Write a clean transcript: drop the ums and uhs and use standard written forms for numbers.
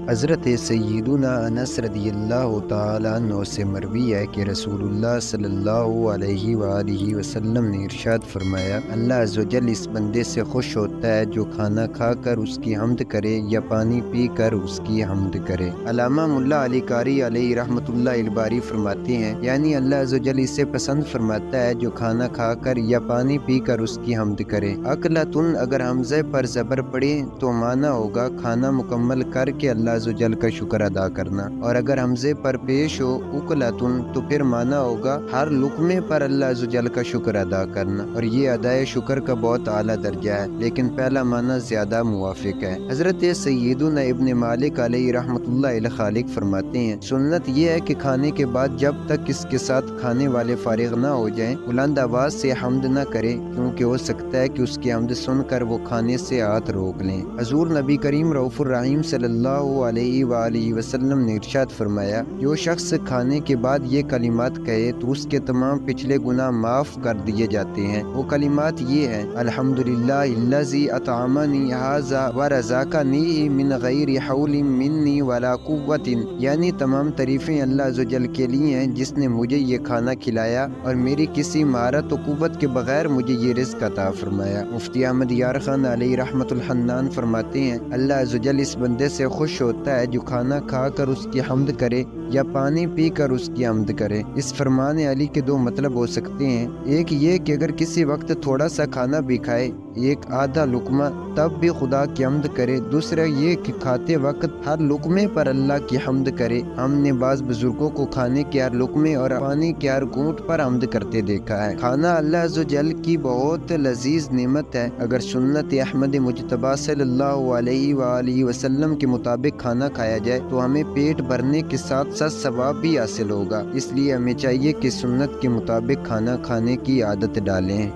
حضرت سیدنا انس رضی اللہ تعالیٰ عنہ سے مروی ہے کہ رسول اللہ صلی اللہ علیہ وآلہ وسلم نے ارشاد فرمایا، اللہ عز و جل اس بندے سے خوش ہوتا ہے جو کھانا کھا کر اس کی حمد کرے یا پانی پی کر اس کی حمد کرے۔ علامہ ملا علی قاری علیہ رحمۃ اللہ الباری فرماتے ہیں، یعنی اللہ عز و جل اسے پسند فرماتا ہے جو کھانا کھا کر یا پانی پی کر اس کی حمد کرے۔ اکلتن اگر حمزے پر زبر پڑے تو معنی ہوگا کھانا مکمل کر کے اللہ عز و جل کا شکر ادا کرنا، اور اگر حمزے پر پیش ہو اکلتن تو پھر معنی ہوگا ہر لقمے پر اللہ عز و جل کا شکر ادا کرنا، اور یہ ادائے شکر کا بہت اعلیٰ درجہ ہے، لیکن پہلا معنی زیادہ موافق ہے۔ حضرت سیدنا ابن مالک علیہ رحمۃ اللہ علیہ خالق فرماتے ہیں، سنت یہ ہے کہ کھانے کے بعد جب تک اس کے ساتھ کھانے والے فارغ نہ ہو جائیں بلند آواز سے حمد نہ کرے، کیونکہ ہو سکتا ہے کہ اس کی حمد سن کر وہ کھانے سے ہاتھ روک لیں۔ حضور نبی کریم رؤوف الرحیم صلی اللہ علیہ وآلہ وسلم نے ارشاد فرمایا، جو شخص کھانے کے بعد یہ کلمات کہے تو اس کے تمام پچھلے گناہ معاف کر دیے جاتے ہیں۔ وہ کلمات یہ ہیں، الحمدللہ الذی اطعمنی ھذا ورزقنی من غیر حول منی ولا قوت، یعنی تمام تعریفیں اللہ عز و جل کے لیے ہیں جس نے مجھے یہ کھانا کھلایا اور میری کسی مہارت و قوت کے بغیر مجھے یہ رزق عطا فرمایا۔ مفتی احمد یار خان علیہ رحمۃ الحنان فرماتے ہیں، اللہ عز و جل اس بندے سے خوش ہوتا ہے جو کھانا کھا کر اس کی حمد کرے یا پانی پی کر اس کی حمد کرے۔ اس فرمان علی کے دو مطلب ہو سکتے ہیں، ایک یہ کہ اگر کسی وقت تھوڑا سا کھانا بھی کھائے، ایک آدھا لقمہ، تب بھی خدا کی حمد کرے۔ دوسرا یہ کہ کھاتے وقت ہر لقمے پر اللہ کی حمد کرے۔ ہم نے بعض بزرگوں کو کھانے کے ہر لقمے اور پانی کے ہر گھونٹ پر حمد کرتے دیکھا ہے۔ کھانا اللہ عز و جل کی بہت لذیذ نعمت ہے۔ اگر سنت احمد مجتبیٰ صلی اللہ علیہ وآلہ وسلم کے مطابق کھانا کھایا جائے تو ہمیں پیٹ بھرنے کے ساتھ ساتھ ثواب بھی حاصل ہوگا، اس لیے ہمیں چاہیے کہ سنت کے مطابق کھانا کھانے کی عادت ڈالیں۔